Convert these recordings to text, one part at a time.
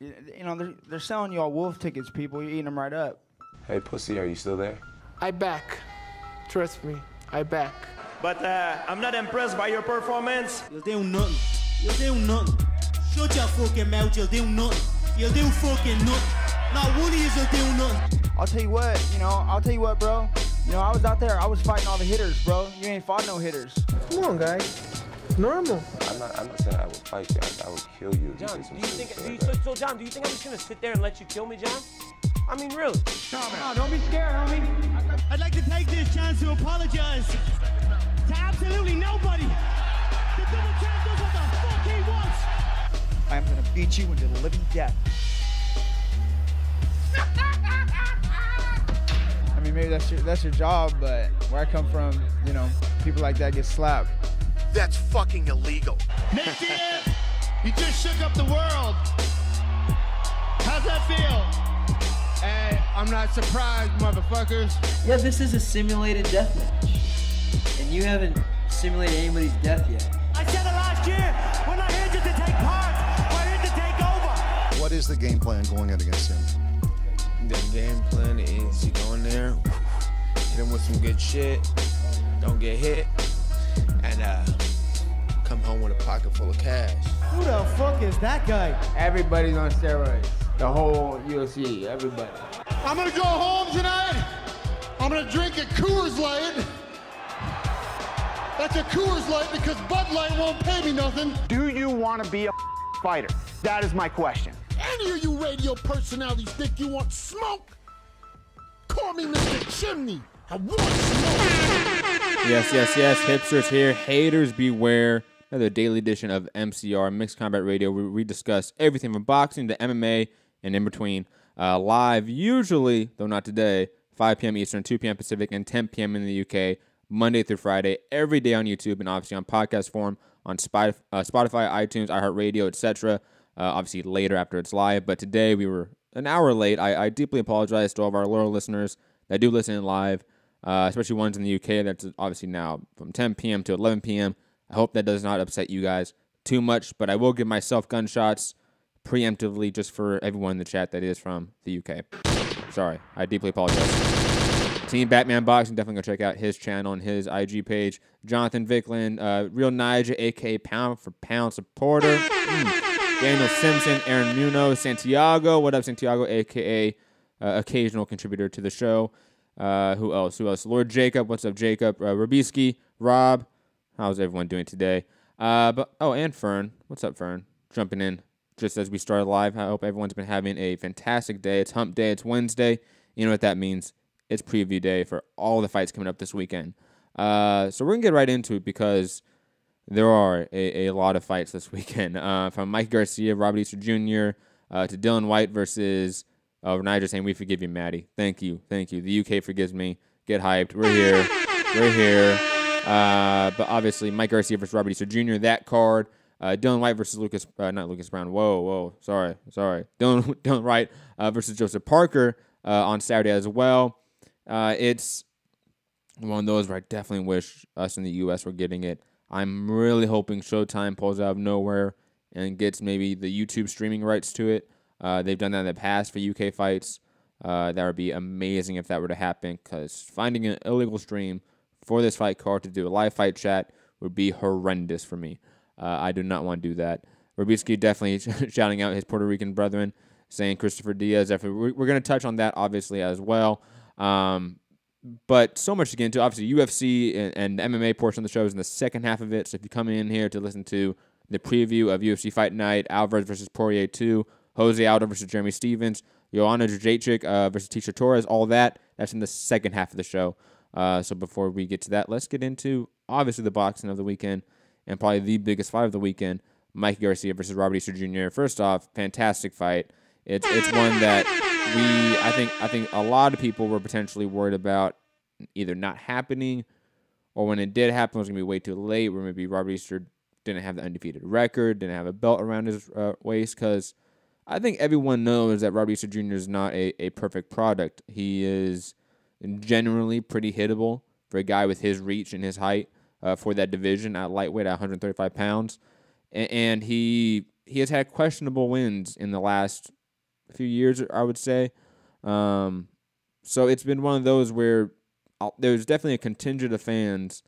You know, they're selling y'all wolf tickets, people. You're eating them right up. Hey, pussy, are you still there? I back. Trust me, I back. But I'm not impressed by your performance. You'll do nothing. You'll do nothing. Shut your fucking mouth, you'll do nothing. You'll do fucking nothing. Not one of you will do nothing. I'll tell you what, bro. You know, I was out there, I was fighting all the hitters, bro. You ain't fought no hitters. Come on, guys. It's normal. I'm not saying I would fight you. I would kill you. John, do you think I'm just gonna sit there and let you kill me, John? I mean, really? No, don't be scared, homie. I'd like to take this chance to apologize to absolutely nobody. The double champ does what the fuck he wants. I am gonna beat you into the living death. I mean, maybe that's your job, but where I come from, you know, people like that get slapped. That's fucking illegal. Tecia, you just shook up the world. How's that feel? Hey, I'm not surprised, motherfuckers. Yeah, this is a simulated death match. And you haven't simulated anybody's death yet. I said it last year. We're not here just to take part. We're here to take over. What is the game plan going in against him? The game plan is you go in there, hit him with some good shit, don't get hit, and come home with a pocket full of cash. Who the fuck is that guy? Everybody's on steroids. The whole UFC, everybody. I'm gonna go home tonight. I'm gonna drink a Coors Light. That's a Coors Light because Bud Light won't pay me nothing. Do you want to be a fighter? That is my question. Any of you radio personalities think you want smoke? Call me Mr. Chimney. I want smoke. Yes. Hipsters here. Haters beware. Another daily edition of MCR, Mixed Combat Radio, where we discuss everything from boxing to MMA and in between. Live, usually, though not today, 5 p.m. Eastern, 2 p.m. Pacific, and 10 p.m. in the UK, Monday through Friday, every day on YouTube and obviously on podcast form on Spotify, iTunes, iHeartRadio, etc. Obviously later after it's live, but today we were an hour late. I deeply apologize to all of our loyal listeners that do listen in live, especially ones in the UK. That's obviously now from 10 p.m. to 11 p.m. I hope that does not upset you guys too much, but I will give myself gunshots preemptively just for everyone in the chat that is from the UK. Sorry, I deeply apologize. Team Batman Boxing, definitely go check out his channel and his IG page. Jonathan Vickland, Real Niger, a.k.a. Pound for Pound supporter. Daniel Simpson, Aaron Munoz, Santiago. What up, Santiago, a.k.a. Occasional contributor to the show. Who else? Lord Jacob. What's up, Jacob? Robieski, Rob. How's everyone doing today? And Fern. What's up, Fern? Jumping in just as we started live. I hope everyone's been having a fantastic day. It's hump day. It's Wednesday. You know what that means. It's preview day for all the fights coming up this weekend. So we're going to get right into it because there are a lot of fights this weekend. From Mikey Garcia, Robert Easter Jr., to Dylan White versus Niger saying, "We forgive you, Maddie." Thank you. The UK forgives me. Get hyped. We're here. But obviously, Mike Garcia versus Robert Easter Jr., that card. Dylan White versus not Lucas Brown. Whoa. Sorry. Dylan White versus Joseph Parker on Saturday as well. It's one of those where I definitely wish us in the U.S. were getting it. I'm really hoping Showtime pulls out of nowhere and gets maybe the YouTube streaming rights to it. They've done that in the past for UK fights. That would be amazing if that were to happen, because finding an illegal stream for this fight card to do a live fight chat would be horrendous for me. I do not want to do that. Robieski definitely shouting out his Puerto Rican brethren, saying Christopher Diaz. We're going to touch on that, obviously, as well. But so much to get into. Obviously, UFC and the MMA portion of the show is in the second half of it. So if you come in here to listen to the preview of UFC Fight Night, Alvarez versus Poirier 2, Jose Aldo versus Jeremy Stevens, Joanna Jedrzejeczyk versus Tecia Torres, all that's in the second half of the show. So before we get to that, let's get into, obviously, the boxing of the weekend and probably the biggest fight of the weekend, Mikey Garcia versus Robert Easter Jr. First off, fantastic fight. It's one that I think a lot of people were potentially worried about either not happening, or when it did happen, it was going to be way too late, where maybe Robert Easter didn't have the undefeated record, didn't have a belt around his waist, because I think everyone knows that Robert Easter Jr. is not a perfect product. He is generally pretty hittable for a guy with his reach and his height for that division at lightweight at 135 pounds. And he he has had questionable wins in the last few years, I would say. So it's been one of those where there's definitely a contingent of fans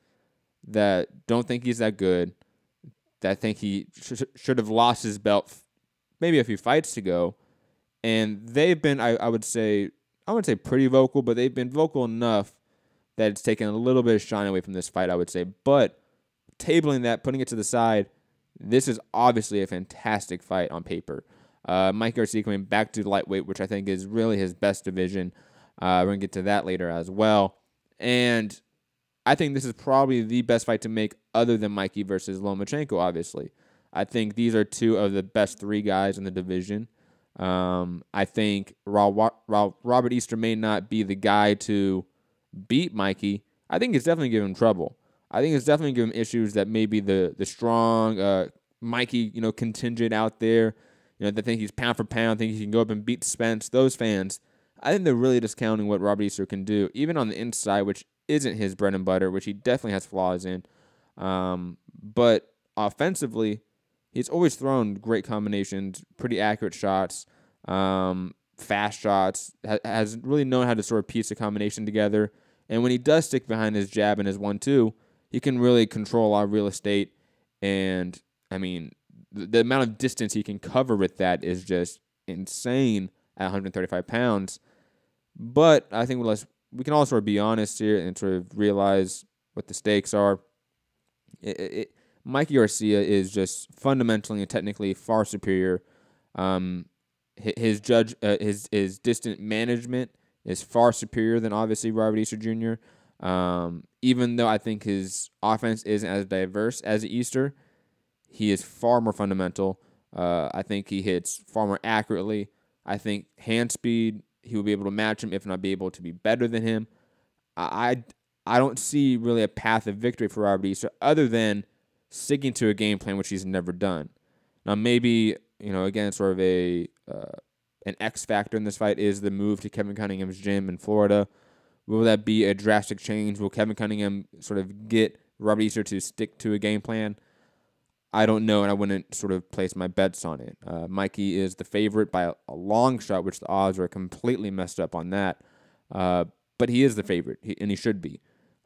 that don't think he's that good, that think he should have lost his belt maybe a few fights ago. And they've been, I wouldn't say pretty vocal, but they've been vocal enough that it's taken a little bit of shine away from this fight, I would say. But tabling that, putting it to the side, this is obviously a fantastic fight on paper. Mike Garcia coming back to lightweight, which I think is really his best division. We're going to get to that later as well. And I think this is probably the best fight to make other than Mikey versus Lomachenko, obviously. I think these are two of the best three guys in the division. I think Robert Easter may not be the guy to beat Mikey. I think it's definitely giving him trouble. I think it's definitely giving him issues that maybe the strong Mikey, contingent out there, that think he's pound for pound, think he can go up and beat Spence. Those fans, I think they're really discounting what Robert Easter can do, even on the inside, which isn't his bread and butter, which he definitely has flaws in. But offensively, he's always thrown great combinations, pretty accurate shots, fast shots, has really known how to sort of piece a combination together. And when he does stick behind his jab and his 1-2, he can really control a lot of real estate. And, I mean, the amount of distance he can cover with that is just insane at 135 pounds. But I think we can all sort of be honest here and sort of realize what the stakes are. Mikey Garcia is just fundamentally and technically far superior. His distant management is far superior than obviously Robert Easter Jr. Even though I think his offense isn't as diverse as Easter, he is far more fundamental. I think he hits far more accurately. I think hand speed, he will be able to match him, if not be able to be better than him. I don't see really a path of victory for Robert Easter other than sticking to a game plan which he's never done. Now maybe, again, sort of an X factor in this fight is the move to Kevin Cunningham's gym in Florida. Will that be a drastic change? Will Kevin Cunningham sort of get Robert Easter to stick to a game plan? I don't know, and I wouldn't sort of place my bets on it. Mikey is the favorite by a long shot, which the odds are completely messed up on that. But he is the favorite, and he should be.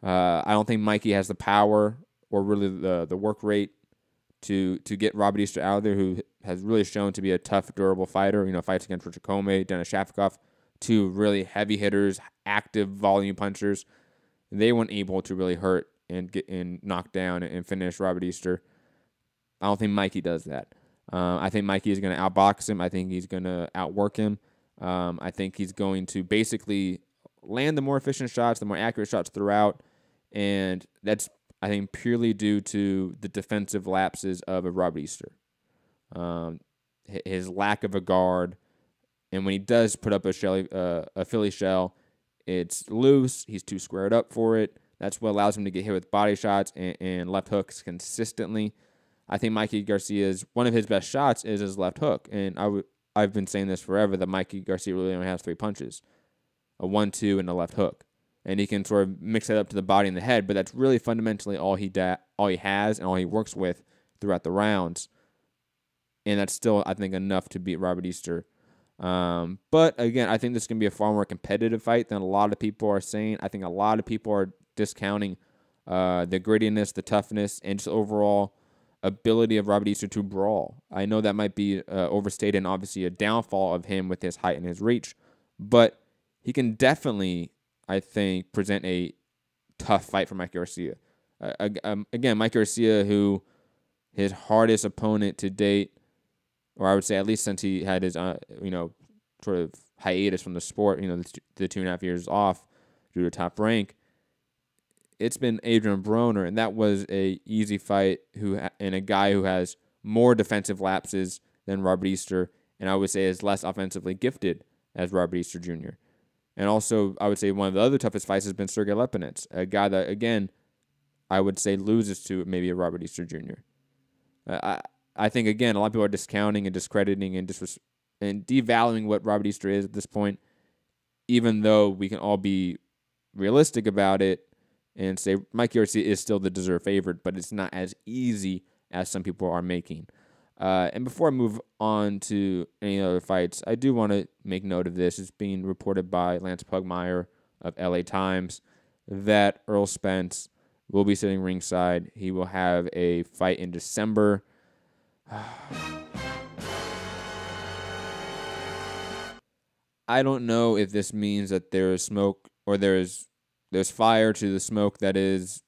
I don't think Mikey has the power or really the work rate to get Robert Easter out of there, who has really shown to be a tough, durable fighter. Fights against Richard Comey, Denis Shafikov, two really heavy hitters, active volume punchers. They weren't able to really hurt and get and knock down and finish Robert Easter. I don't think Mikey does that. I think Mikey is going to outbox him. I think he's going to outwork him. I think he's going to basically land the more efficient shots, the more accurate shots throughout, and that's, I think, purely due to the defensive lapses of a Robert Easter. His lack of a guard, and when he does put up a Philly shell, it's loose. He's too squared up for it. That's what allows him to get hit with body shots and left hooks consistently. I think Mikey Garcia's one of his best shots is his left hook, and I've been saying this forever that Mikey Garcia really only has 3 punches, a 1-2 and a left hook, and he can sort of mix that up to the body and the head. But that's really fundamentally all he has and all he works with throughout the rounds, and that's still, I think, enough to beat Robert Easter. But again, I think this is going to be a far more competitive fight than a lot of people are saying. I think a lot of people are discounting the grittiness, the toughness, and just overall ability of Robert Easter to brawl. I know that might be overstated and obviously a downfall of him with his height and his reach, but he can definitely, I think, present a tough fight for Mike Garcia. Again, Mike Garcia, who his hardest opponent to date, or I would say at least since he had his, sort of hiatus from the sport, the 2.5 years off due to Top Rank, it's been Adrian Broner, and that was a easy fight and a guy who has more defensive lapses than Robert Easter, and I would say is less offensively gifted as Robert Easter Jr. And also, I would say one of the other toughest fights has been Sergey Lepinets, a guy that, again, I would say loses to maybe a Robert Easter Jr. I think, again, a lot of people are discounting and discrediting and devaluing what Robert Easter is at this point, even though we can all be realistic about it and say Mike Garcia is still the deserved favorite, but it's not as easy as some people are making. And before I move on to any other fights, I do want to make note of this. It's being reported by Lance Pugmire of LA Times that Earl Spence will be sitting ringside. He will have a fight in December. I don't know if this means that there is smoke or there's fire to the smoke that is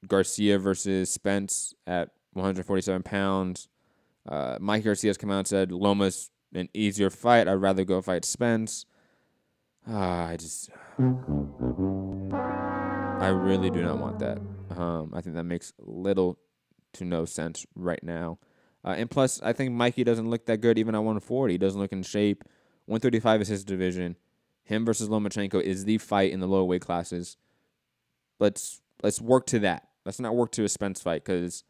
Garcia versus Spence at 147 pounds. Mike Garcia's come out and said Loma's an easier fight. I'd rather go fight Spence. I really do not want that. I think that makes little to no sense right now. And plus, I think Mikey doesn't look that good even at 140. He doesn't look in shape. 135 is his division. Him versus Lomachenko is the fight in the lower weight classes. Let's work to that. Let's not work to a Spence fight because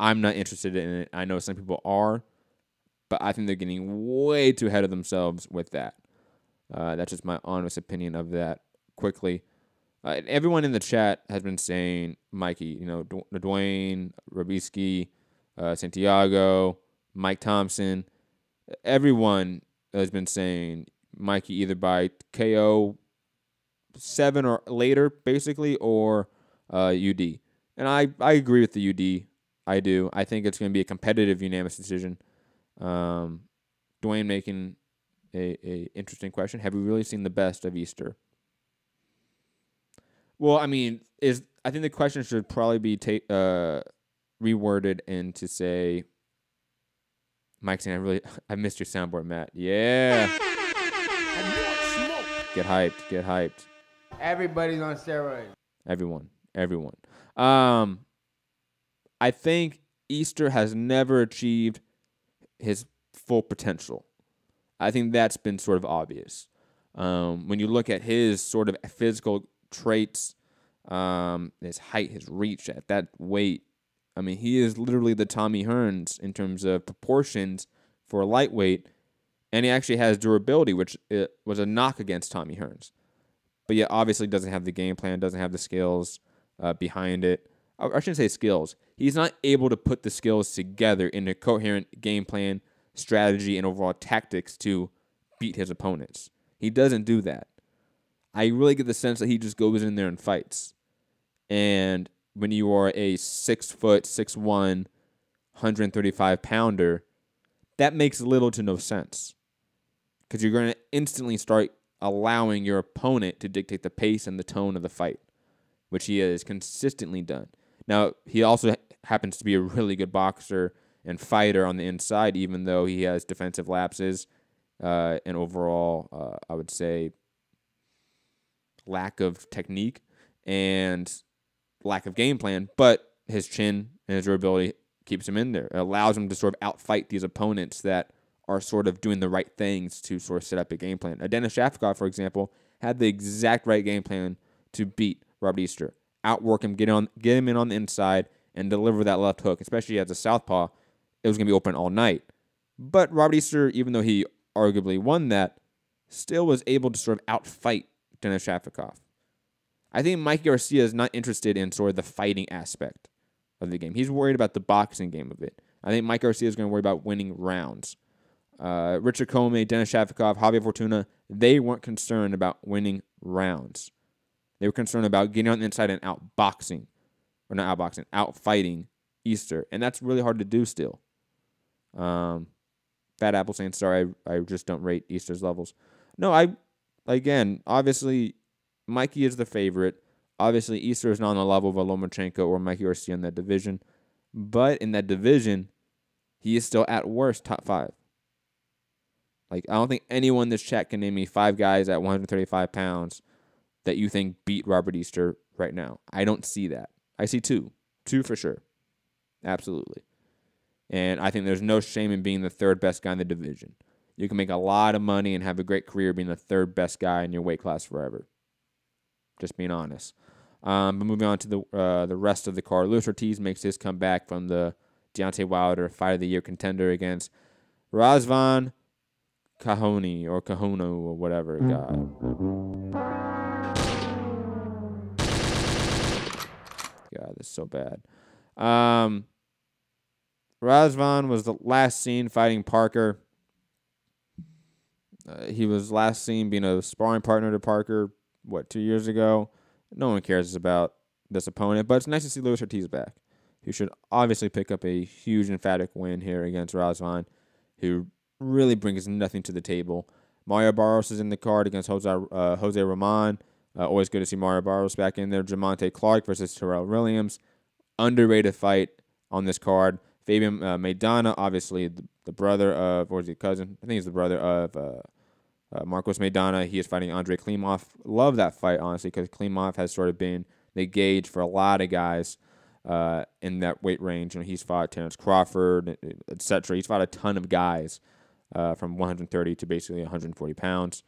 I'm not interested in it. I know some people are, but I think they're getting way too ahead of themselves with that. That's just my honest opinion of that. Quickly, everyone in the chat has been saying Mikey. You know, Dwayne, Robisky, Santiago, Mike Thompson. Everyone has been saying Mikey either by KO 7 or later, basically, or UD. And I agree with the UD. I do. I think it's going to be a competitive unanimous decision. Dwayne making a interesting question. Have we really seen the best of Easter? Well, I mean, I think the question should probably be reworded and to say, Mike saying, I missed your soundboard, Matt. Yeah. Get hyped. Get hyped. Everybody's on steroids. Everyone. I think Easter has never achieved his full potential. I think that's been sort of obvious. When you look at his sort of physical traits, his height, his reach at that weight, I mean, he is literally the Tommy Hearns in terms of proportions for a lightweight, and he actually has durability, which was a knock against Tommy Hearns. But yet, obviously, doesn't have the game plan, doesn't have the skills behind it. I shouldn't say skills. He's not able to put the skills together in a coherent game plan, strategy, and overall tactics to beat his opponents. He doesn't do that. I really get the sense that he just goes in there and fights. And when you are a 6 foot, 6'1", 135-pounder, that makes little to no sense. Because you're going to instantly start allowing your opponent to dictate the pace and the tone of the fight, which he has consistently done. Now, he also happens to be a really good boxer and fighter on the inside, even though he has defensive lapses and overall, I would say, lack of technique and lack of game plan. But his chin and his durability keeps him in there. It allows him to sort of outfight these opponents that are sort of doing the right things to sort of set up a game plan. Denis Shafikov, for example, had the exact right game plan to beat Robert Easter. Outwork him, get him in on the inside, and deliver that left hook, especially as a southpaw. It was going to be open all night. But Robert Easter, even though he arguably won that, still was able to sort of outfight Denis Shafikov. I think Mikey Garcia is not interested in sort of the fighting aspect of the game. He's worried about the boxing game of it. I think Mike Garcia is going to worry about winning rounds. Richard Comey, Denis Shafikov, Javier Fortuna, they weren't concerned about winning rounds. They were concerned about getting on the inside and outfighting Easter. And that's really hard to do still. Fat Apple saying, sorry, I just don't rate Easter's levels. No, obviously, Mikey is the favorite. Obviously, Easter is not on the level of a Lomachenko or Mikey Garcia in that division. But in that division, he is still at worst top 5. I don't think anyone in this chat can name me 5 guys at 135 pounds that you think beat Robert Easter right now. I don't see that. I see 2. 2 for sure. Absolutely. And I think there's no shame in being the 3rd best guy in the division. You can make a lot of money and have a great career being the 3rd best guy in your weight class forever. Just being honest. But moving on to the rest of the card. Luis Ortiz makes his comeback from the Deontay Wilder Fight of the Year contender against Razvan Kahoni or Kahono or whatever guy. God, this is so bad. Razvan was the last seen fighting Parker. He was last seen being a sparring partner to Parker, 2 years ago? No one cares about this opponent, but it's nice to see Luis Ortiz back, who should obviously pick up a huge, emphatic win here against Razvan, who really brings nothing to the table. Mario Barros is in the card against Jose Roman. Always good to see Mario Barros back in there. Jamonte Clark versus Terrell Williams. Underrated fight on this card. Fabian Maidana, obviously the brother of, or is he cousin? I think he's the brother of Marcos Maidana. He is fighting Andrei Klimov. Love that fight, honestly, because Klimov has sort of been the gauge for a lot of guys in that weight range. He's fought Terrence Crawford, etc. He's fought a ton of guys from 130 to basically 140 pounds.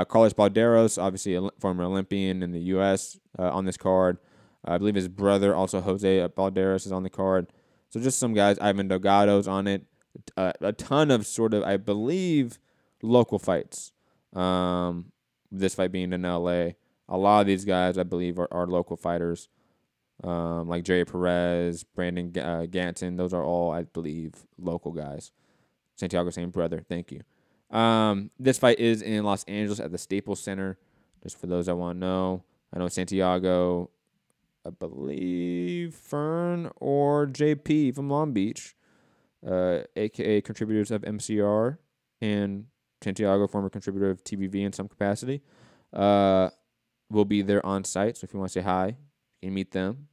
Carlos Balderos, obviously a former Olympian in the U.S. On this card. I believe his brother, also Jose Balderos, is on the card. So just some guys. Ivan Delgado's on it. A ton of sort of, I believe, local fights. This fight being in L.A. A lot of these guys, I believe, are local fighters. Like Jerry Perez, Brandon Ganton. Those are all, I believe, local guys. Santiago, same brother. Thank you. This fight is in Los Angeles at the Staples Center. Just for those that want to know. I know Santiago, I believe Fern or JP from Long Beach, a.k.a. contributors of MCR, and Santiago, former contributor of TBV in some capacity, will be there on site. So if you want to say hi, you can meet them.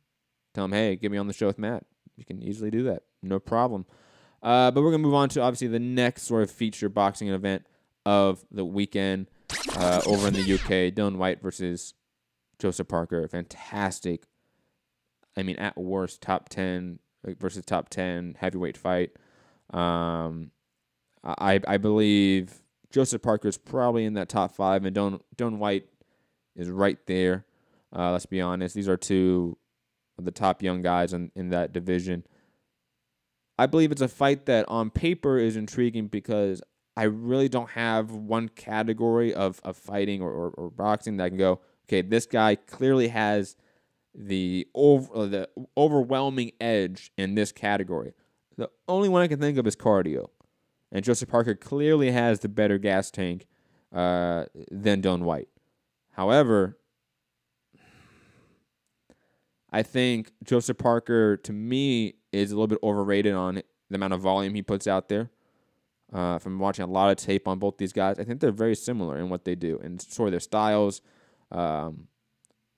Tell them, hey, get me on the show with Matt. You can easily do that. No problem. But we're going to move on to, obviously, the next sort of feature boxing event of the weekend over in the UK. Dylan White versus Joseph Parker. Fantastic. I mean, at worst, top 10 versus top 10 heavyweight fight. I believe Joseph Parker is probably in that top 5, and Dylan White is right there. Let's be honest. These are two of the top young guys in that division. I believe it's a fight that on paper is intriguing because I really don't have one category of fighting or boxing that I can go, okay, this guy clearly has the overwhelming edge in this category. The only one I can think of is cardio. And Joseph Parker clearly has the better gas tank than Dylan White. However, I think Joseph Parker, to me, is a little bit overrated on the amount of volume he puts out there. From watching a lot of tape on both these guys, I think they're very similar in what they do and sort of their styles,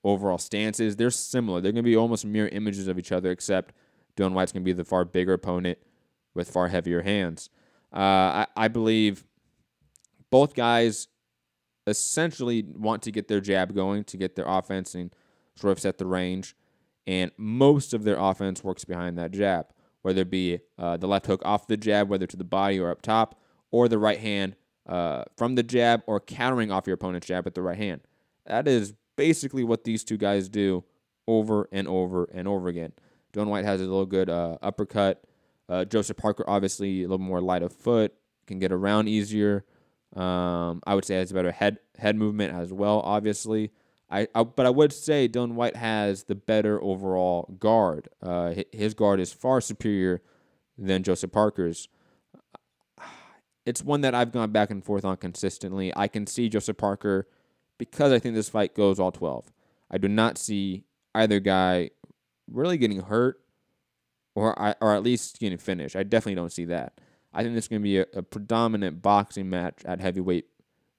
overall stances. They're similar. They're going to be almost mirror images of each other, except Dylan White's going to be the far bigger opponent with far heavier hands. I believe both guys essentially want to get their jab going, to get their offense and sort of set the range. And most of their offense works behind that jab, whether it be the left hook off the jab, whether to the body or up top, or the right hand from the jab, or countering off your opponent's jab with the right hand. That is basically what these two guys do over and over and over again. Dylan White has a little good uppercut. Joseph Parker, obviously, a little more light of foot, can get around easier. I would say has better head movement as well, obviously. But I would say Dylan White has the better overall guard. His guard is far superior than Joseph Parker's. It's one that I've gone back and forth on consistently. I can see Joseph Parker, because I think this fight goes all 12. I do not see either guy really getting hurt or at least getting finished. I definitely don't see that. I think this is going to be a predominant boxing match at heavyweight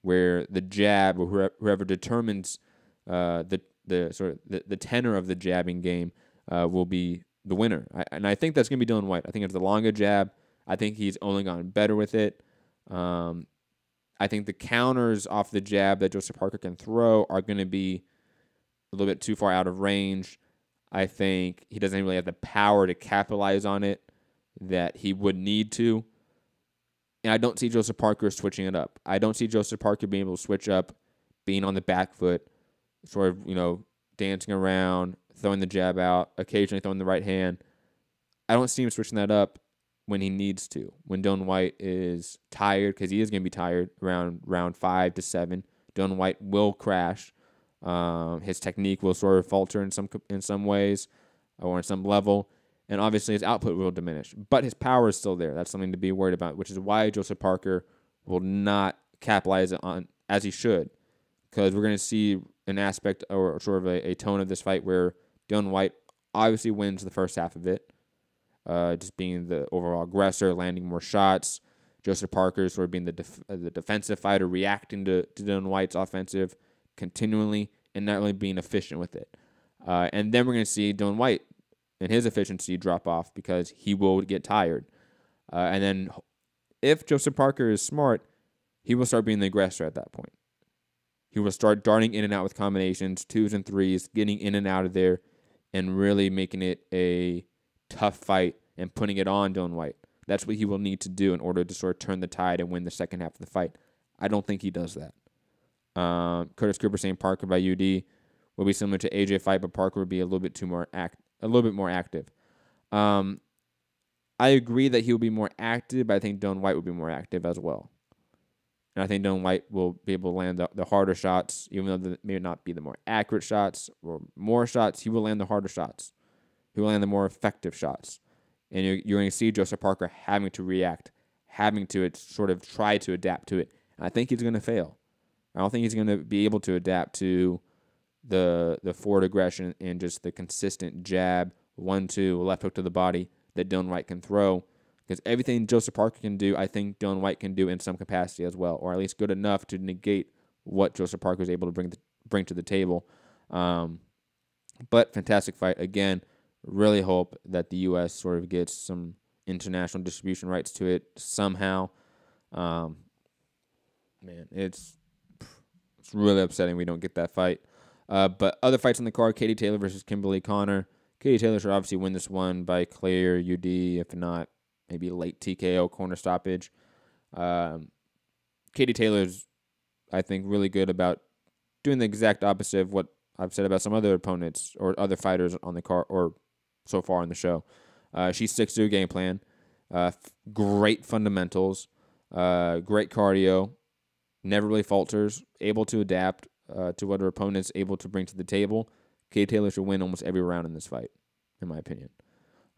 where the jab, or whoever determines the tenor of the jabbing game will be the winner. And I think that's going to be Dylan White. I think it's the longer jab. I think he's only gotten better with it. I think the counters off the jab that Joseph Parker can throw are going to be a little bit too far out of range. I think he doesn't really have the power to capitalize on it that he would need to. And I don't see Joseph Parker switching it up. I don't see Joseph Parker being able to switch up, being on the back foot, sort of, dancing around, throwing the jab out, occasionally throwing the right hand. I don't see him switching that up when he needs to. When Dylan White is tired, because he is going to be tired around round 5 to 7, Dylan White will crash. His technique will sort of falter in some ways or in some level. and obviously his output will diminish. But his power is still there. That's something to be worried about, which is why Joseph Parker will not capitalize on as he should, because we're going to see an aspect or sort of a tone of this fight where Dillian Whyte obviously wins the first half of it, just being the overall aggressor, landing more shots. Joseph Parker sort of being the defensive fighter, reacting to Dillian Whyte's offensive continually, and not really being efficient with it. And then we're going to see Dillian Whyte and his efficiency drop off because he will get tired. And then if Joseph Parker is smart, he will start being the aggressor at that point. He will start darting in and out with combinations, 2s and 3s, getting in and out of there, and really making it a tough fight and putting it on Dillian Whyte. That's what he will need to do in order to sort of turn the tide and win the second half of the fight. I don't think he does that. Curtis Cooper saying Parker by UD will be similar to AJ fight, but Parker would be a little bit more active. I agree that he will be more active, but I think Dillian Whyte will be more active as well. And I think Dillian Whyte will be able to land the harder shots, even though they may not be the more accurate shots or more shots. He will land the harder shots. He will land the more effective shots. And you're going to see Joseph Parker having to react, having to sort of try to adapt to it. And I think he's going to fail. I don't think he's going to be able to adapt to the forward aggression and just the consistent jab, 1-2, left hook to the body that Dillian Whyte can throw. Because everything Joseph Parker can do, I think Dillian Whyte can do in some capacity as well, or at least good enough to negate what Joseph Parker is able to bring to the table. But fantastic fight. Again, really hope that the U.S. sort of gets some international distribution rights to it somehow. Man, it's really upsetting we don't get that fight. But other fights on the card, Katie Taylor versus Kimberly Connor. Katie Taylor should obviously win this one by clear UD, if not maybe late TKO corner stoppage. Katie Taylor's, I think, really good about doing the exact opposite of what I've said about some other opponents or other fighters on the card or so far in the show. She sticks to a game plan. Great fundamentals. Great cardio. Never really falters. Able to adapt to what her opponent's able to bring to the table. Katie Taylor should win almost every round in this fight, in my opinion.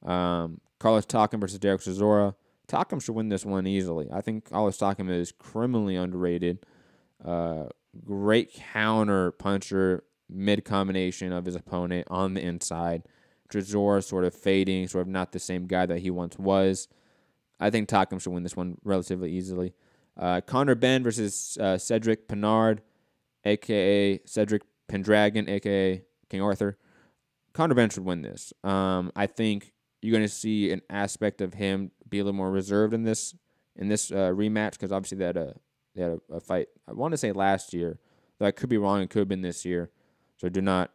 Carlos Takam versus Derek Chisora. Takam should win this one easily. I think Carlos Takam is criminally underrated. Great counter puncher, mid-combination of his opponent on the inside. Chisora sort of fading, sort of not the same guy that he once was. I think Takam should win this one relatively easily. Conor Benn versus Cedric Pennard, a.k.a. Cedric Pendragon, a.k.a. King Arthur. Conor Benn should win this. I think you're going to see an aspect of him be a little more reserved in this rematch, because obviously they had a fight, I want to say last year, though I could be wrong. It could have been this year. So do not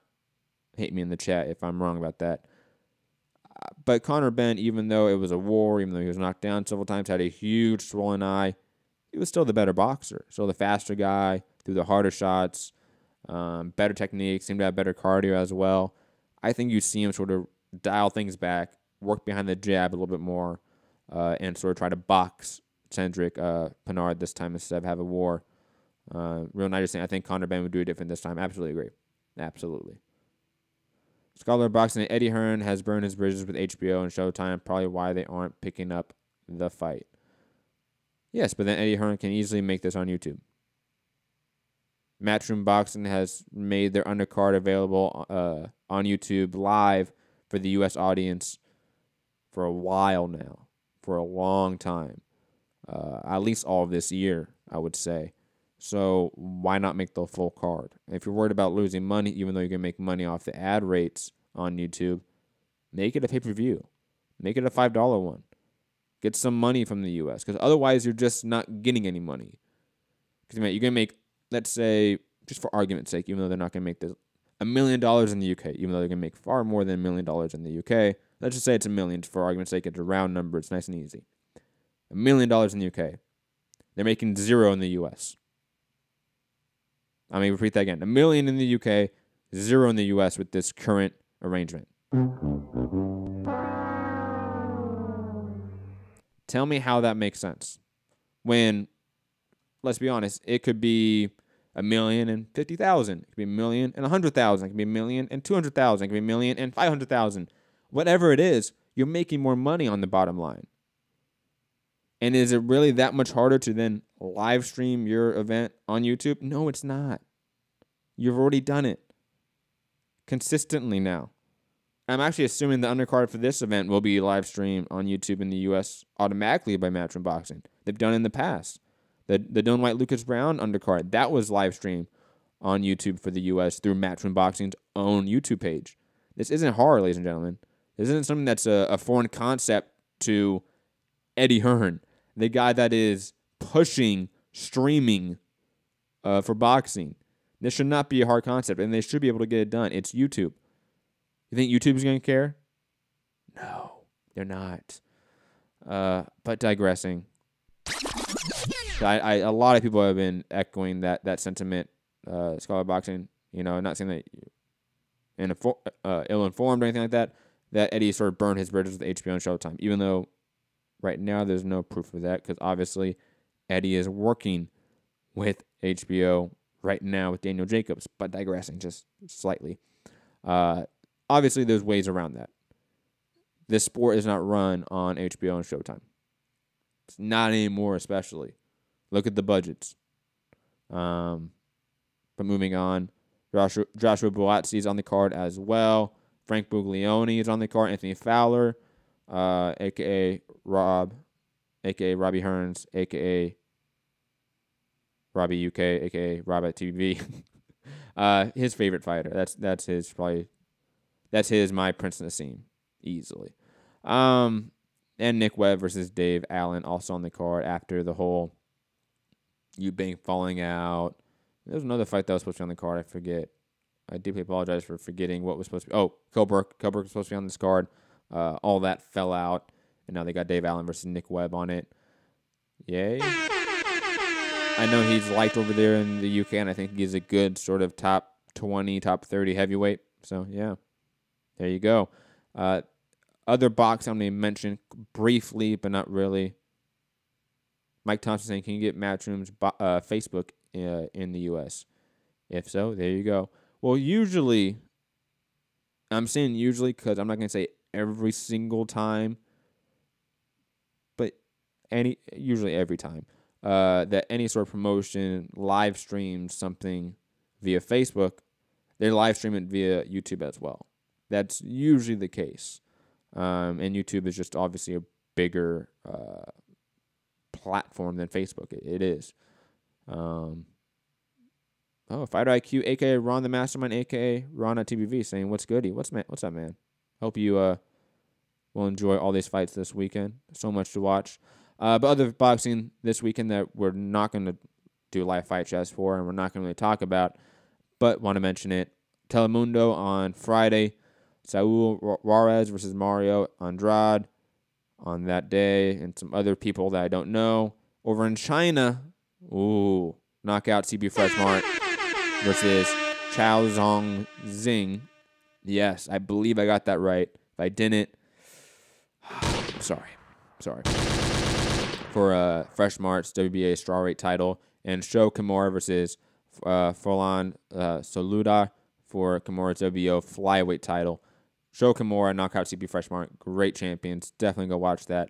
hate me in the chat if I'm wrong about that. But Conor Benn, even though it was a war, even though he was knocked down several times, had a huge swollen eye, he was still the better boxer. Still the faster guy, threw the harder shots, better technique, seemed to have better cardio as well. I think you see him sort of dial things back, work behind the jab a little bit more, and sort of try to box Cedric Pennard this time instead of have a war. Real nice thing. I think Conor Benn would do it different this time. Absolutely agree. Absolutely. Scholar Boxing, Eddie Hearn has burned his bridges with HBO and Showtime, probably why they aren't picking up the fight. Yes, but then Eddie Hearn can easily make this on YouTube. Matchroom Boxing has made their undercard available on YouTube live for the U.S. audience for a while now, for a long time, at least all of this year, I would say. So why not make the full card? If you're worried about losing money, even though you can make money off the ad rates on YouTube, make it a pay-per-view. Make it a $5 one. Get some money from the U.S., because otherwise you're just not getting any money. Because you're going to make, let's say, just for argument's sake, even though they're not going to make this, $1 million in the UK, even though they're going to make far more than $1 million in the UK. Let's just say it's $1 million for argument's sake. It's a round number. It's nice and easy. $1 million in the UK. They're making $0 in the US. I mean, repeat that again. $1 million in the UK, $0 in the US with this current arrangement. Tell me how that makes sense. When, let's be honest, it could be $1,050,000. It could be $1,100,000. It could be $1,200,000. It could be $1,500,000. Whatever it is, you're making more money on the bottom line. And is it really that much harder to then live stream your event on YouTube? No, it's not. You've already done it consistently now. I'm actually assuming the undercard for this event will be live streamed on YouTube in the U.S. automatically by Matchroom Boxing. They've done it in the past. The Don White Lucas Brown undercard, that was live streamed on YouTube for the U.S. through Matchroom Boxing's own YouTube page. This isn't hard, ladies and gentlemen. This isn't something that's a foreign concept to Eddie Hearn, the guy that is pushing streaming for boxing. This should not be a hard concept, and they should be able to get it done. It's YouTube. You think YouTube's going to care? No, they're not. But digressing. A lot of people have been echoing that sentiment. Scholar Boxing, not saying that ill-informed or anything like that, that Eddie sort of burned his bridges with HBO and Showtime, even though right now there's no proof of that, because obviously Eddie is working with HBO right now with Daniel Jacobs, but digressing just slightly. Obviously, there's ways around that. This sport is not run on HBO and Showtime. It's not anymore, especially. Look at the budgets. But moving on, Joshua Buatsi is on the card as well. Frank Buglioni is on the card. Anthony Fowler, a.k.a. Rob, a.k.a. Robbie Hearns, a.k.a. Robbie UK, a.k.a. Rob at TV. His favorite fighter. That's his probably. That's his My Prince Nassim, easily. And Nick Webb versus Dave Allen also on the card after the whole Eubank falling out. There's another fight that was supposed to be on the card. I forget. I deeply apologize for forgetting what was supposed to be. Oh, Kilbrook was supposed to be on this card. All that fell out, and now they got Dave Allen versus Nick Webb on it. Yay. I know he's liked over there in the UK, and I think he's a good sort of top 20, top 30 heavyweight. So, yeah. There you go. Other boxing I'm going to mention briefly, but not really. Mike Thompson saying, can you get Matchroom's Facebook in the U.S.? If so, there you go. Well, usually, I'm saying usually because I'm not going to say every single time, but usually every time that any sort of promotion live streams something via Facebook, they live stream it via YouTube as well. That's usually the case. And YouTube is just obviously a bigger platform than Facebook. It is. Fighter IQ, a.k.a. Ron the Mastermind, a.k.a. Ron at TBV, saying, what's goody? What's up, man? Hope you will enjoy all these fights this weekend. So much to watch. But other boxing this weekend that we're not going to do live fight chats for and we're not going to really talk about, but want to mention it. Telemundo on Friday. Saul Juarez versus Mario Andrade on that day, and some other people that I don't know. Over in China, knockout CB Freshmart versus Chao Zong Zing. Yes, I believe I got that right. If I didn't, sorry. For Freshmart's WBA strawweight title, and Sho Kimura versus Furlan Soluda for Kimura's WBO flyweight title. Sho Kimura, knockout CB Freshmart, great champions. Definitely go watch that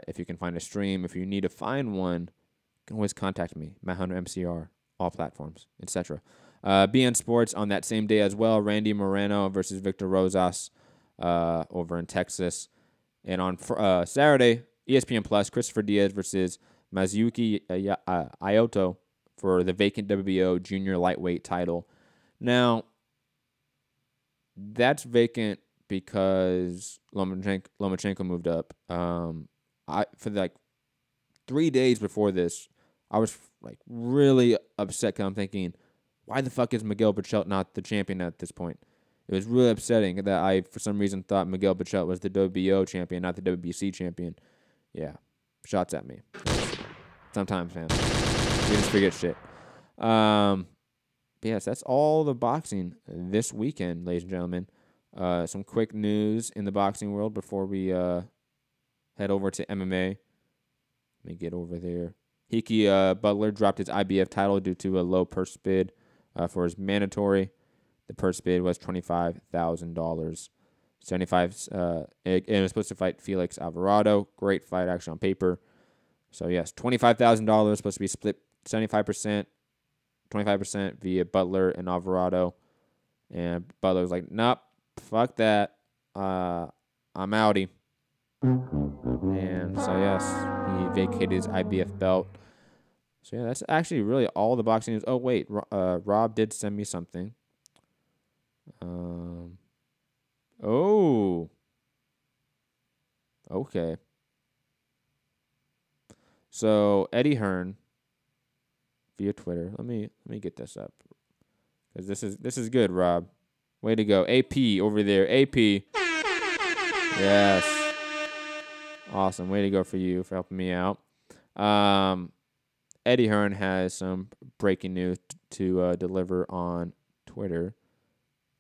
if you can find a stream. If you need to find one, you can always contact me, Matt Hunter MCR, all platforms, etc. BN Sports on that same day as well. Randy Moreno versus Victor Rosas over in Texas. And on Saturday, ESPN Plus, Christopher Diaz versus Mazuyuki Ioto for the vacant WBO junior lightweight title. Now, that's vacant because Lomachenko moved up. For 3 days before this, I was really upset because I'm thinking, why the fuck is Miguel Berchelt not the champion at this point? It was really upsetting that I, for some reason, thought Miguel Berchelt was the WBO champion, not the WBC champion. Yeah, shots at me. Sometimes, man. You just forget shit. Yes, that's all the boxing this weekend, ladies and gentlemen. Some quick news in the boxing world before we head over to MMA. Let me get over there. Hickey Butler dropped his IBF title due to a low purse bid for his mandatory. The purse bid was $25,000. 75. And was supposed to fight Felix Alvarado. Great fight, actually, on paper. So, yes, $25,000 supposed to be split 75%, 25% via Butler and Alvarado. And Butler was like, nope, fuck that. I'm outie. And so, yes, he vacated his IBF belt. So, yeah, that's actually really all the boxing news. Oh, wait, Rob did send me something. Oh. Okay. So, Eddie Hearn via Twitter. Let me get this up. Cuz this is good, Rob. Way to go. AP over there. AP. Yes. Awesome. Way to go for you for helping me out. Eddie Hearn has some breaking news to deliver on Twitter.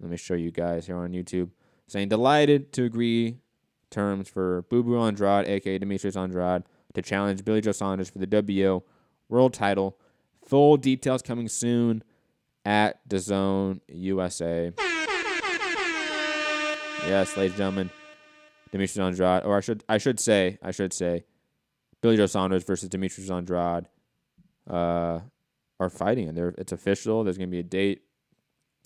Let me show you guys here on YouTube. Saying, delighted to agree terms for Boo Boo Andrade, a.k.a. Demetrius Andrade, to challenge Billy Joe Saunders for the WBO world title. Full details coming soon at DAZN USA. Yes, ladies and gentlemen, Demetrius Andrade, or I should say, Billy Joe Saunders versus Demetrius Andrade are fighting, and it's official. There's going to be a date,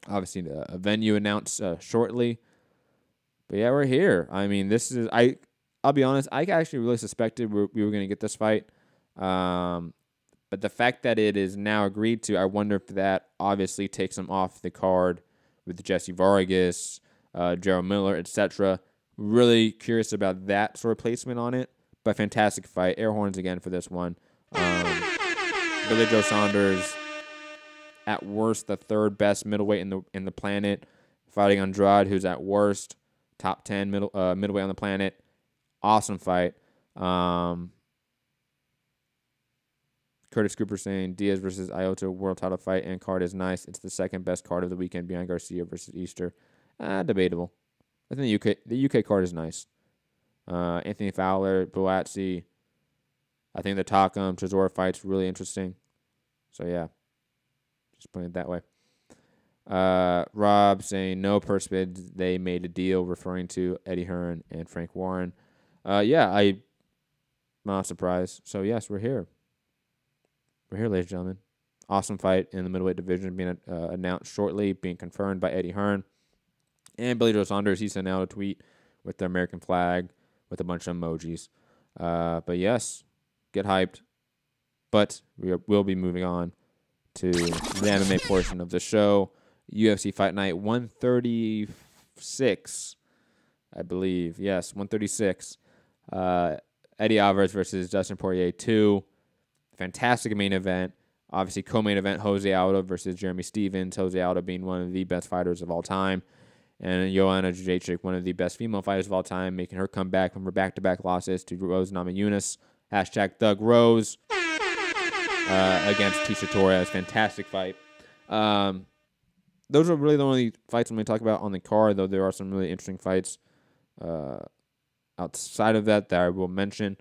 obviously a venue announced shortly. But yeah, we're here. I mean, this is I'll be honest, I actually really suspected we were going to get this fight. But the fact that it is now agreed to, I wonder if that obviously takes him off the card with Jesse Vargas, Gerald Miller, etc. Really curious about that sort of placement on it. But fantastic fight. Air horns again for this one. Billy Joe Saunders, at worst, the third best middleweight in the planet, fighting Andrade, who's at worst top 10 middleweight on the planet. Awesome fight. Curtis Cooper saying Diaz versus Iota world title fight and card is nice. It's the second best card of the weekend behind Garcia versus Easter. Debatable. I think the UK card is nice. Anthony Fowler, Boatsi. I think the Takam Chisora fight's really interesting. So yeah, just putting it that way. Rob saying no purse bids. They made a deal, referring to Eddie Hearn and Frank Warren. Yeah, I'm not surprised. So yes, we're here. We're here, ladies and gentlemen. Awesome fight in the middleweight division being announced shortly, being confirmed by Eddie Hearn. And Billy Joe Saunders, he sent out a tweet with the American flag with a bunch of emojis. But yes, get hyped. But we'll be moving on to the MMA portion of the show. UFC Fight Night 136, I believe. Yes, 136. Eddie Alvarez versus Dustin Poirier 2. Fantastic main event. Obviously, co-main event, Jose Aldo versus Jeremy Stephens. Jose Aldo being one of the best fighters of all time. And Joanna Jedrzejeczyk, one of the best female fighters of all time, making her comeback from her back-to-back losses to Rose Namajunas. #Doug Rose against Tecia Torres. Fantastic fight. Those are really the only fights I'm going to talk about on the card, though there are some really interesting fights outside of that I will mention.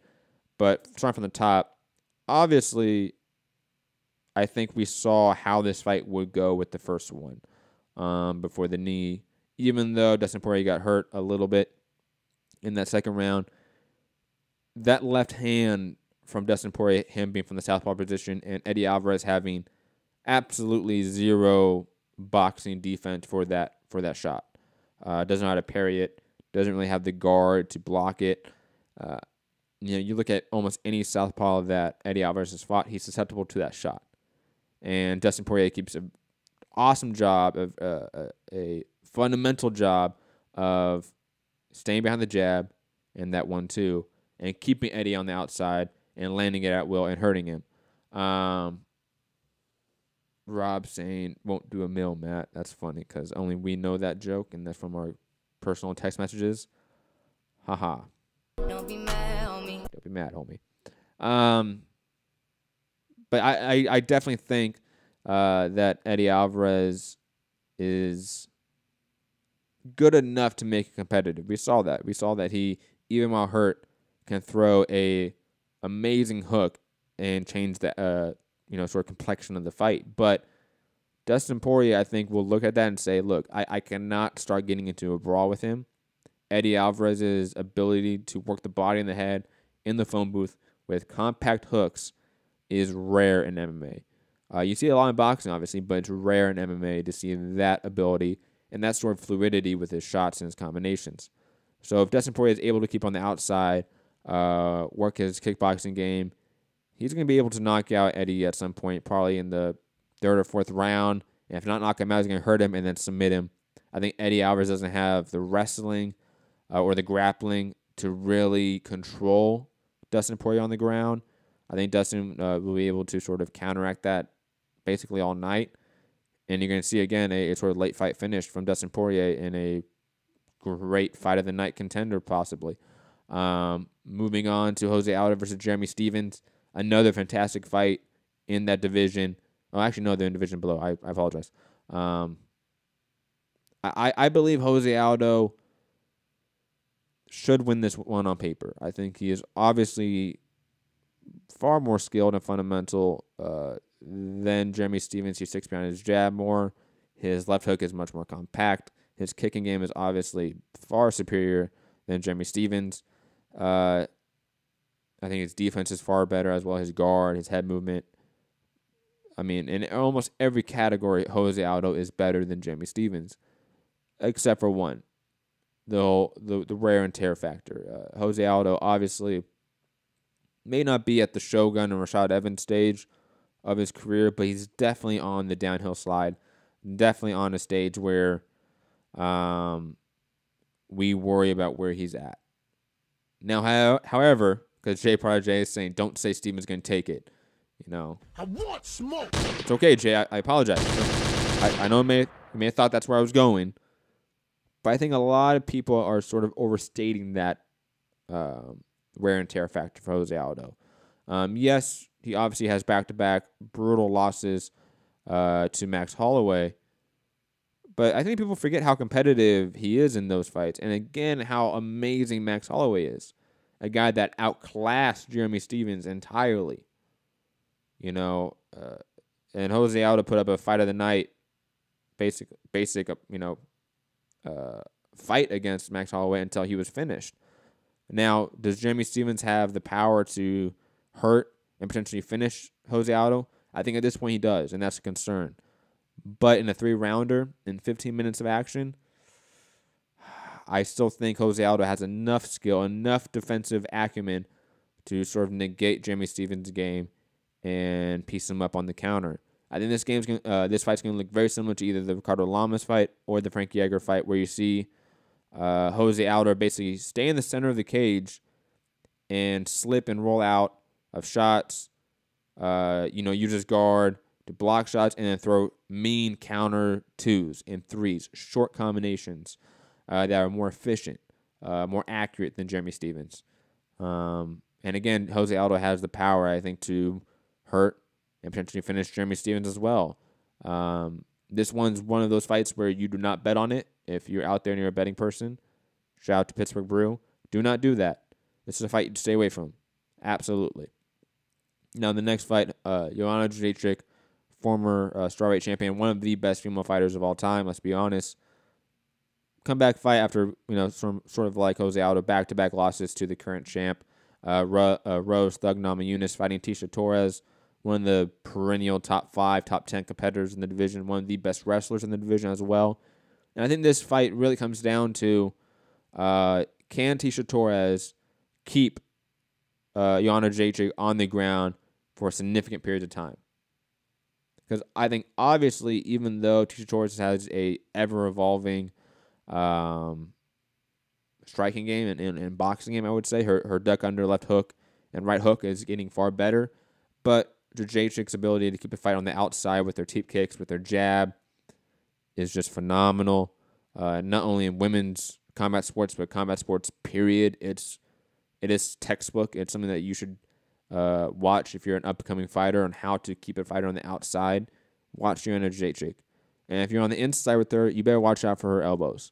But starting from the top, obviously, I think we saw how this fight would go with the first one before the knee. Even though Dustin Poirier got hurt a little bit in that second round, that left hand from Dustin Poirier, him being from the southpaw position, and Eddie Alvarez having absolutely zero boxing defense for that shot. Doesn't know how to parry it. Doesn't really have the guard to block it. You look at almost any southpaw that Eddie Alvarez has fought, he's susceptible to that shot. And Dustin Poirier keeps an awesome job of a fundamental job of staying behind the jab and that 1-2 and keeping Eddie on the outside and landing it at will and hurting him. Rob saying, won't do a mill, Matt. That's funny because only we know that joke, and that's from our personal text messages. Haha. Don't be mad, homie. Don't be mad, homie. But I definitely think that Eddie Alvarez is good enough to make it competitive. We saw that. We saw that he, even while hurt, can throw a amazing hook and change the sort of complexion of the fight. But Dustin Poirier, I think, will look at that and say, look, I cannot start getting into a brawl with him Eddie Alvarez's ability to work the body and the head in the phone booth with compact hooks is rare in MMA. You see it a lot in boxing, obviously, but it's rare in MMA to see that ability and that sort of fluidity with his shots and his combinations. So if Dustin Poirier is able to keep on the outside, work his kickboxing game, he's going to be able to knock out Eddie at some point, probably in the 3rd or 4th round. And if not knock him out, he's going to hurt him and then submit him. I think Eddie Alvarez doesn't have the wrestling or the grappling to really control Dustin Poirier on the ground. I think Dustin will be able to sort of counteract that basically all night. And you're going to see, again, a sort of late fight finish from Dustin Poirier in a great fight of the night contender, possibly. Moving on to Jose Aldo versus Jeremy Stephens. Another fantastic fight in that division. Oh, actually, no, they're in division below. I apologize. I believe Jose Aldo should win this one on paper. I think he is obviously far more skilled and fundamental than Jeremy Stephens. He sticks behind his jab more. His left hook is much more compact. His kicking game is obviously far superior than Jeremy Stephens. I think his defense is far better as well. His guard, his head movement. I mean, in almost every category, Jose Aldo is better than Jeremy Stephens, except for one, the wear and tear factor. Jose Aldo obviously may not be at the Shogun or Rashad Evans stage of his career, but he's definitely on the downhill slide, definitely on a stage where we worry about where he's at. Now, however, because Jay Prodigy is saying, don't say Steven's going to take it. You know, I want smoke. It's okay, Jay. I apologize. I know you may have thought that's where I was going, but I think a lot of people are sort of overstating that wear and tear factor for Jose Aldo. Yes, he obviously has back-to-back brutal losses to Max Holloway, but I think people forget how competitive he is in those fights, and again, how amazing Max Holloway is. A guy that outclassed Jeremy Stephens entirely. You know, and Jose Aldo put up a fight of the night, basic, fight against Max Holloway until he was finished. Now, does Jeremy Stephens have the power to hurt and potentially finish Jose Aldo? I think at this point he does, and that's a concern. But in a 3-rounder, in 15 minutes of action, I still think Jose Aldo has enough skill, enough defensive acumen to sort of negate Jeremy Stephens' game and piece him up on the counter. I think this fight's going to look very similar to either the Ricardo Lamas fight or the Frankie Edgar fight, where you see Jose Aldo basically stay in the center of the cage and slip and roll out of shots. Use his guard to block shots and then throw mean counter 2s and 3s, short combinations that are more efficient, more accurate than Jeremy Stephens. And again, Jose Aldo has the power, I think, to hurt and potentially finish Jeremy Stephens as well. This one's one of those fights where you do not bet on it. If you're out there and you're a betting person, shout out to Pittsburgh Brew. Do not do that. This is a fight you stay away from. Absolutely. Now, the next fight, Joanna Jedrzejeczyk, former strawweight champion, one of the best female fighters of all time, let's be honest. Comeback fight after, sort of like Jose Aldo, back-to-back losses to the current champ, Rose Thug Namajunas, fighting Tecia Torres, one of the perennial top 5, top 10 competitors in the division, one of the best wrestlers in the division as well. And I think this fight really comes down to can Tecia Torres keep Joanna Jedrzejeczyk on the ground for significant periods of time? Because I think, obviously, even though Tecia Torres has a ever-evolving striking game and boxing game, I would say, her duck under left hook and right hook is getting far better. But Jedrzejczyk's ability to keep a fight on the outside with her teep kicks, with her jab, is just phenomenal. Not only in women's combat sports, but combat sports, period. It is textbook. It's something that you should watch if you're an upcoming fighter on how to keep a fighter on the outside. Watch Joanna Jedrzejeczyk. And if you're on the inside with her, you better watch out for her elbows,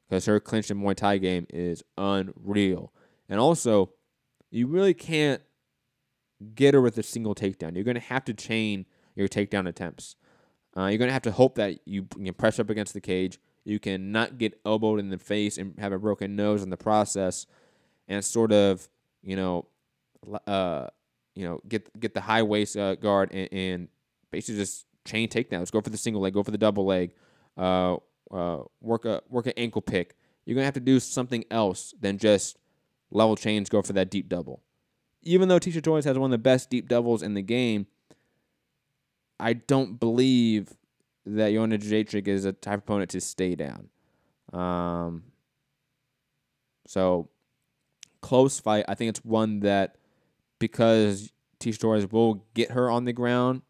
because her clinch and Muay Thai game is unreal. And also, you really can't get her with a single takedown. You're going to have to chain your takedown attempts. You're going to have to hope that you press up against the cage, You cannot get elbowed in the face and have a broken nose in the process, and sort of, get the high waist guard and basically just chain takedowns. Go for the single leg. Go for the double leg. Work an ankle pick. You're gonna have to do something else than just level chains. Go for that deep double. Even though Tecia Torres has one of the best deep doubles in the game, I don't believe that Joanna Jedrzejeczyk is a type of opponent to stay down. So, close fight. I think it's one that, because Tecia Torres will get her on the ground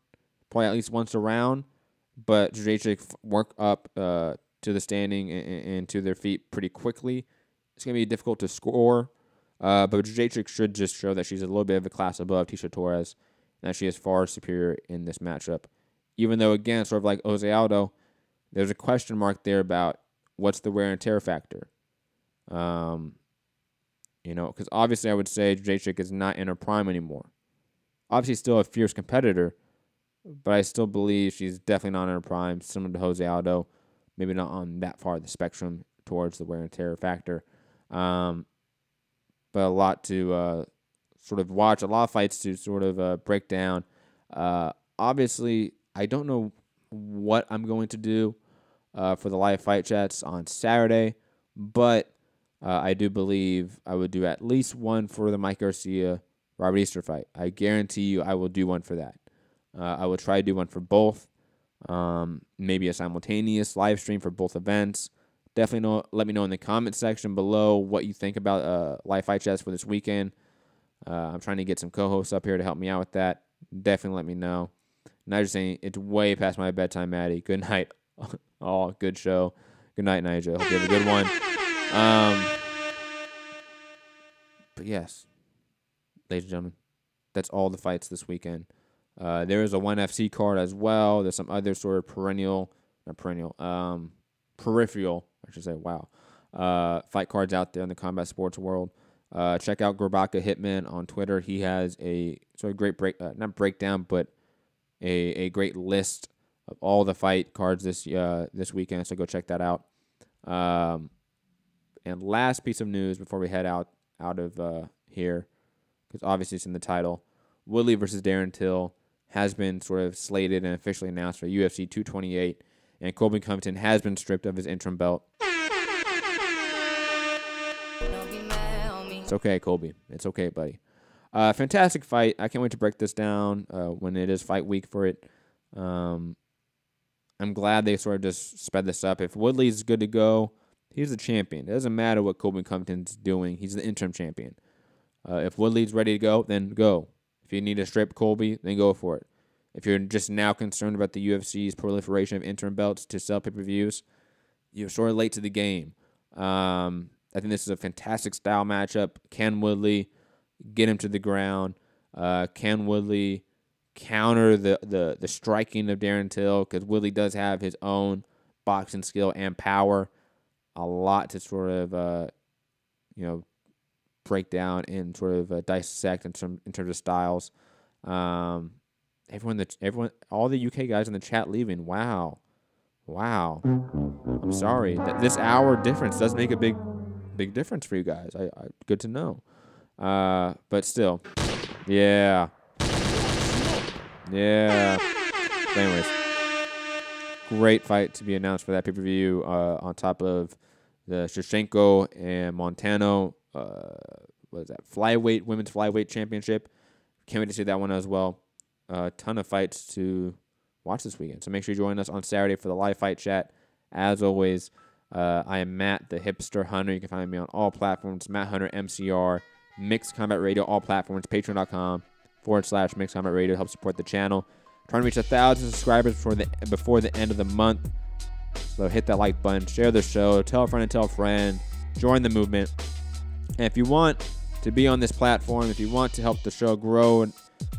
probably at least once a round, but Jedrzejeczyk work up to the standing and to their feet pretty quickly. It's going to be difficult to score, but Jedrzejeczyk should just show that she's a little bit of a class above Tecia Torres and that she is far superior in this matchup. Even though, again, sort of like Aldo, there's a question mark there about what's the wear and tear factor. Because obviously I would say Jedrzejeczyk is not in her prime anymore. Obviously still a fierce competitor, but I still believe she's definitely not in her prime, similar to Aldo. Maybe not on that far of the spectrum towards the wear and tear factor. But a lot to sort of watch, a lot of fights to sort of break down. Obviously, I don't know what I'm going to do for the live fight chats on Saturday, but I do believe I would do at least one for the Mike Garcia Robert Easter fight. I guarantee you I will do one for that. I will try to do one for both. Maybe a simultaneous live stream for both events. Definitely let me know in the comment section below what you think about live fight chats for this weekend. I'm trying to get some co-hosts up here to help me out with that. Definitely let me know. Niger saying it's way past my bedtime, Maddie. Good night. Oh, good show. Good night, Niger. Hope you have a good one. But yes, ladies and gentlemen, that's all the fights this weekend. There is a 1FC card as well. There's some other sort of peripheral, I should say, fight cards out there in the combat sports world. Check out Gorbaka Hitman on Twitter. He has a sort of great breakdown, but a great list of all the fight cards this weekend. So go check that out. And last piece of news before we head out of here, because obviously it's in the title. Woodley versus Darren Till has been sort of slated and officially announced for UFC 228, and Colby Covington has been stripped of his interim belt. It's okay, Colby. It's okay, buddy. Fantastic fight. I can't wait to break this down when it is fight week for it. I'm glad they sort of just sped this up. If Woodley's good to go, he's the champion. It doesn't matter what Colby Covington's doing. He's the interim champion. If Woodley's ready to go, then go. If you need to strip Colby, then go for it. If you're just now concerned about the UFC's proliferation of interim belts to sell pay-per-views, you're sort of late to the game. I think this is a fantastic style matchup. Can Woodley get him to the ground? Can Woodley counter the striking of Darren Till? Because Woodley does have his own boxing skill and power. A lot to sort of, break down and sort of dissect in terms of styles. Everyone, all the UK guys in the chat leaving. Wow. I'm sorry. This hour difference does make a big difference for you guys. Good to know. But still, yeah. But anyways, great fight to be announced for that pay-per-view. On top of the Shevchenko and Montano, what is that? Women's flyweight championship. Can't wait to see that one as well. A ton of fights to watch this weekend. So make sure you join us on Saturday for the live fight chat. As always, I am Matt, the Hipster Hunter. You can find me on all platforms. Matt Hunter, MCR, Mixed Combat Radio, all platforms. Patreon.com/Mixed Combat Radio. Help support the channel. Trying to reach 1,000 subscribers before the end of the month. So hit that like button, share the show, tell a friend and tell a friend, join the movement. And if you want to be on this platform, if you want to help the show grow in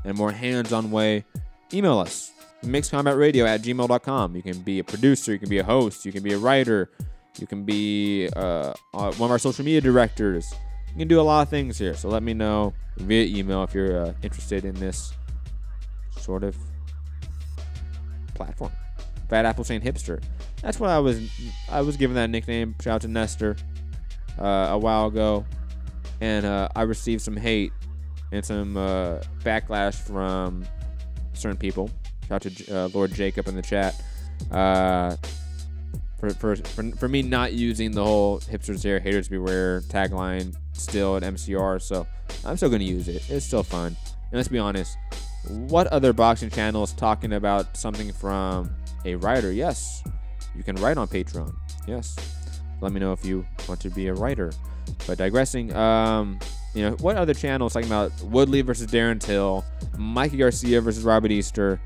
a more hands-on way, email us, mixedcombatradio@gmail.com. You can be a producer, you can be a host, you can be a writer, you can be one of our social media directors. You can do a lot of things here. So let me know via email if you're interested in this sort of platform. Fat Apple saying hipster. That's what I was given that nickname. Shout out to Nestor a while ago, and I received some hate and some backlash from certain people. Shout out to Lord Jacob in the chat for me not using the whole hipsters here, haters beware tagline still at MCR. So I'm still gonna use it. It's still fun. And let's be honest, what other boxing channel is talking about something from a writer? Yes, you can write on Patreon. Yes, let me know if you want to be a writer. But digressing, you know, what other channel is talking about Woodley versus Darren Till, Mikey Garcia versus Robert Easter,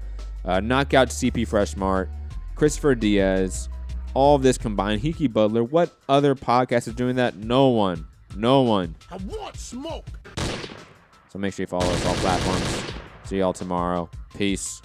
knockout CP Freshmart, Christopher Diaz, all of this combined, Hiki Butler? What other podcast is doing that? No one. No one. I want smoke. So make sure you follow us all platforms. See y'all tomorrow. Peace.